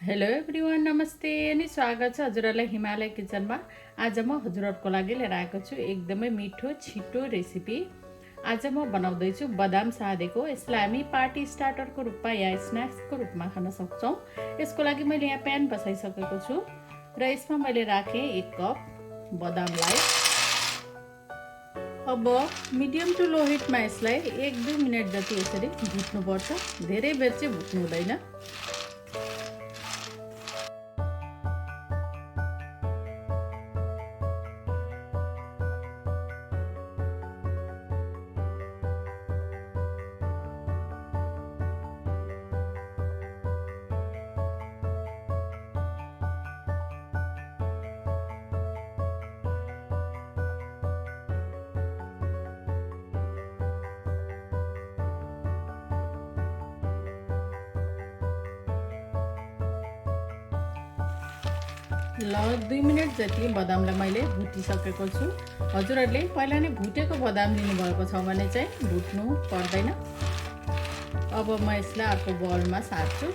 Hello everyone, नमस्ते अनि स्वागत छ हजुरहरूलाई हिमालय किचनमा। आज म हजुरहरूको लागि लिएर आएको छु एकदमै मिठो छिटो रेसिपी। आज म बनाउँदैछु बदाम साँधेको। यसलाई हामी पार्टी स्टार्टरको रूपमा या स्न्याक्सको रूपमा खान सक्छौँ। यसको लागि मैले यहाँ प्यान बसाइसकेको छु र यसमा मैले राखेँ 1 कप बदामलाई। अब मिडियम टु लो हिटमा यसलाई 1-2 मिनट जति यसरी भुट्नुपर्छ। धेरै बेर चाहिँ भुट्नु हुँदैन। ल 2 मिनट जति बदामलाई मैले भुटिसकेको छु। हजुरहरूले पहिला नै भुटेको बदाम लिनुभएको छ भने चाहिँ भुट्नु पर्दैन। अब म यसलाई अर्को बलमा सार्छु।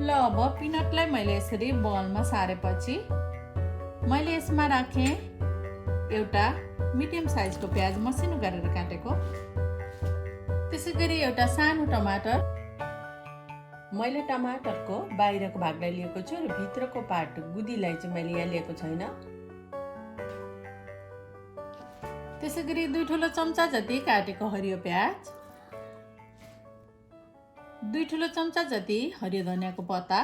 ल अब पिनटलाई मैले यसरी बलमा सारेपछि मैले यसमा राखेँ एउटा मिडियम साइजको प्याज मसिनो गरेर काटेको। त्यसै गरी एउटा सानो टमाटर। मैले टमाटरको बाहिरको भागलाई लिएको छु र भित्रको पार्ट गुदीलाई चाहिँ मैले यहाँ लिएको छैन। त्यसै गरी 2 ठुलो चम्चा जति काटेको हरियो प्याज, 2 ठुलो चम्चा जति हरियो धनियाँको पत्ता।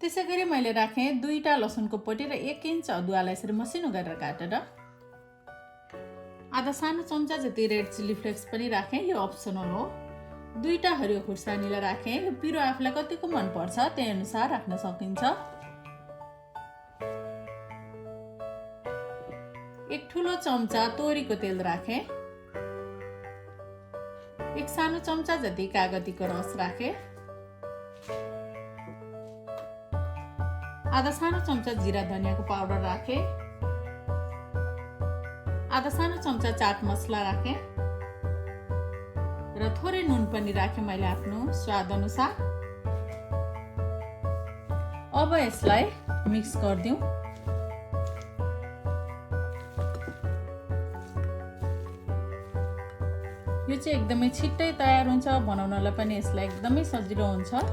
त्यसै गरी मैले राखेँ 2टा लसुनको पोटी र 1 इन्च अदुवालाई यसरी मसिनो गरेर काटेर। आधा सानो चम्चा जति रेड चिली फ्लेक्स पनि राखेँ, यो अप्सनल हो। 2टा हरियो खुर्सानीलाई राखेँ। यो पिरो आफूलाई कतिको मनपर्छ त्यही अनुसार राख्न सकिन्छ। 1 ठुलो चम्चा तोरीको तेल राखेँ। 1 सानो चम्चा जति कागतीको रस राखेँ। आधा सानो चम्चा जिरा धनियाँको पाउडर राखेँ। आधा सानो चम्चा चाट मसला राखेँ र थोरै नुन पनि राखेँ मैले आफ्नो स्वाद अनुसार। अब यसलाई मिक्स गरिदिउँ। यो चाहिँ एकदमै छिट्टै तयार हुन्छ, बनाउनलाई पनि यसलाई एकदमै सजिलो हुन्छ।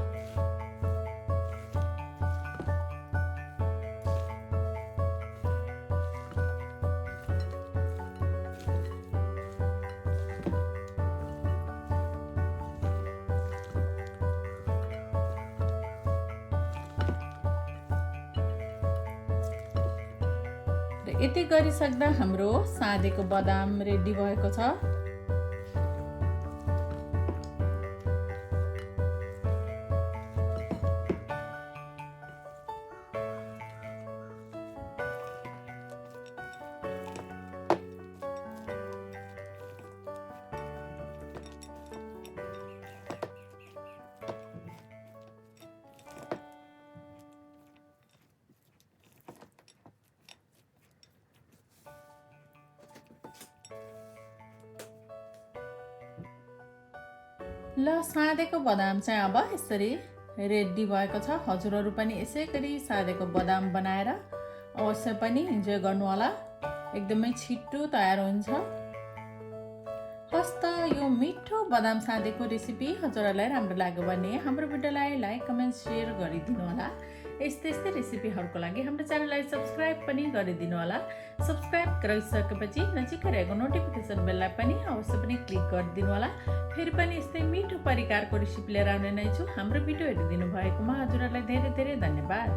यति गरिसक्दा हाम्रो साँधेको बदाम रेडी भएको छ। ल साँधेको बदाम चाहिँ अब यसरी रेडी भएको छ। हजुरहरू पनि यसै गरी साँधेको बदाम बनाएर अवश्य पनि इन्जोय गर्नु होला। एकदमै छिट्टो तयार हुन्छ। हस् त यो मिठो बदाम साँधेको रेसिपी हजुरहरूलाई राम्रो लाग्यो भने हाम्रो भिडियोलाई लाइक कमेन्ट सेयर गरिदिनु होला। यस्तै रेसिपीहरूको लागि हाम्रो च्यानललाई सब्स्क्राइब पनि गरिदिनु होला। सब्स्क्राइब गरिसकेपछि नजिकै रहेको नोटिफिकेसन बेललाई पनि अवश्य पनि क्लिक गरिदिनु होला। फेरि पनि यस्तै मिठो परिकारको रेसिपी लिएर आउने नै छु। हाम्रो भिडियो हेरिदिनु भएकोमा हजुरहरूलाई धेरै धेरै धन्यवाद।